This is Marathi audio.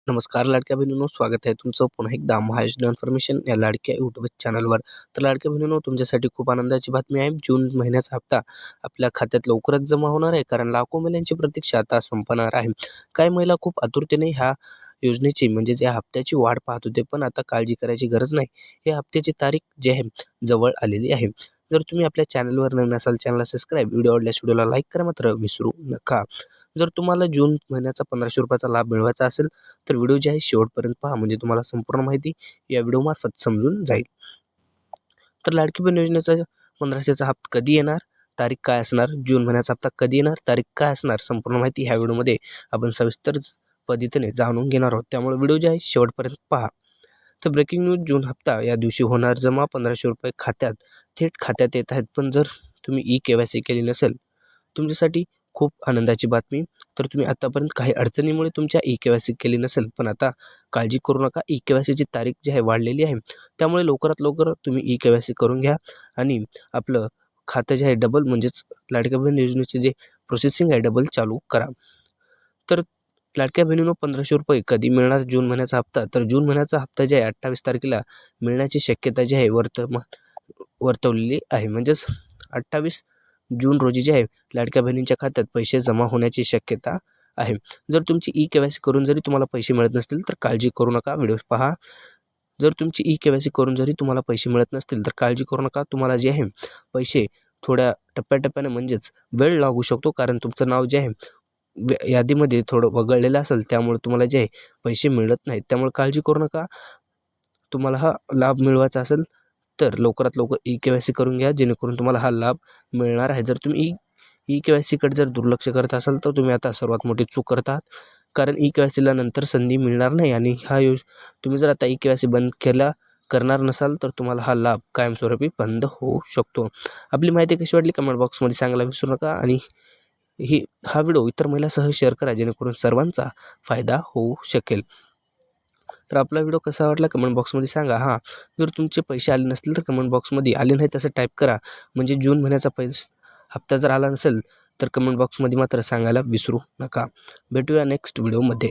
नमस्कार लाडक्या बहिणींनो, स्वागत आहे तुमचं पुन्हा एकदा महाराष्ट्र इन्फॉर्मेशन या लाडक्या यूट्यूब चॅनलवर. तर लाडक्या बहिणींनो, तुमच्यासाठी खूप आनंदाची बातमी आहे. जून महिन्याचा हप्ता आपल्या खात्यात लवकरच जमा होणार आहे, कारण लाखो महिलांची प्रतीक्षा आता संपणार आहे. काही महिला खूप आतुरतेने ह्या योजनेची म्हणजेच या हप्त्याची वाट पाहत होते, पण आता काळजी करायची गरज नाही. या हप्त्याची तारीख जी आहे जवळ आलेली आहे. जर तुम्ही आपल्या चॅनलवर नवीन असाल, चॅनलला सबस्क्राईब, व्हिडिओ आवडल्यास व्हिडिओला लाईक करा मात्र विसरू नका. जर तुम्हाला जून महिन्याचा ₹1500चा लाभ मिळवायचा असेल तर व्हिडिओ जे आहे शेवटपर्यंत पहा, म्हणजे तुम्हाला संपूर्ण माहिती या व्हिडिओमार्फत समजून जाईल. तर लाडकी बहीण योजनेचा 1500चा हप्ता कधी येणार, तारीख काय असणार, जून महिन्याचा हप्ता कधी येणार, तारीख काय असणार, संपूर्ण माहिती ह्या व्हिडिओमध्ये आपण सविस्तर पद्धतीने जाणून घेणार आहोत. त्यामुळे व्हिडिओ जे आहे शेवटपर्यंत पहा. तर ब्रेकिंग न्यूज, जून हप्ता या दिवशी होणार जमा. ₹1500 खात्यात थेट खात्यात येत आहेत. पण जर तुम्ही KYC केली नसेल, तुमच्यासाठी खूप आनंदाची बातमी. तर तुम्ही आतापर्यंत काही अडचणीमुळे तुमच्या KYC केली नसेल, पण आता काळजी करू नका. KYCची तारीख जी आहे वाढलेली आहे, त्यामुळे लवकरात लवकर तुम्ही KYC करून घ्या आणि आपलं खातं जे आहे डबल, म्हणजेच लाडक्या बहीण योजनेचे जे प्रोसेसिंग आहे डबल चालू करा. तर लाडक्या बहिणींनो, ₹1500 कधी मिळणार जून महिन्याचा हप्ता? तर जून महिन्याचा हप्ता जे आहे 28 तारखेला मिळण्याची शक्यता जी आहे वर्तवलेली आहे. म्हणजेच 28 जून रोजी जे आहे लाडक्या बहिणींच्या खात्यात पैसे जमा होण्याची शक्यता आहे. जर तुमची KYC करून जरी तुम्हाला पैसे मिळत नसतील तर काळजी करू नका, व्हिडिओ पहा. जर तुमची KYC करून जरी तुम्हाला पैसे मिळत नसतील तर काळजी करू नका. तुम्हाला जे आहे पैसे थोड्या टप्प्याटप्प्याने म्हणजेच वेळ लागू शकतो, कारण तुमचं नाव जे आहे यादीमध्ये थोडं वगळलेलं असेल, त्यामुळे तुम्हाला जे आहे पैसे मिळत नाहीत. त्यामुळे काळजी करू नका. तुम्हाला हा लाभ मिळवायचा असेल तर लवकरात लवकर KYC करून घ्या, जेणेकरून तुम्हाला हा लाभ मिळणार आहे. जर तुम्ही KYCकडे जर दुर्लक्ष करत असाल तर तुम्ही आता सर्वात मोठी चूक करतात, कारण KYCला नंतर संधी मिळणार नाही. आणि तुम्ही जर आता KYC बंद करणार नसाल तर तुम्हाला हा लाभ कायमस्वरूपी बंद होऊ शकतो. आपली माहिती कशी वाटली कमेंट बॉक्समध्ये सांगायला विसरू नका, आणि हा व्हिडिओ इतर महिलांसह शेअर करा, जेणेकरून सर्वांचा फायदा होऊ शकेल. तर आपला व्हिडिओ कसा वाटला कमेंट बॉक्समध्ये सांगा. जर तुमचे पैसे आले नसतील तर कमेंट बॉक्समध्ये आले नाही तसं टाईप करा, म्हणजे जून महिन्याचा हप्ता जर आला नसेल तर कमेंट बॉक्समध्ये मात्र सांगायला विसरू नका. भेटूया नेक्स्ट व्हिडिओमध्ये.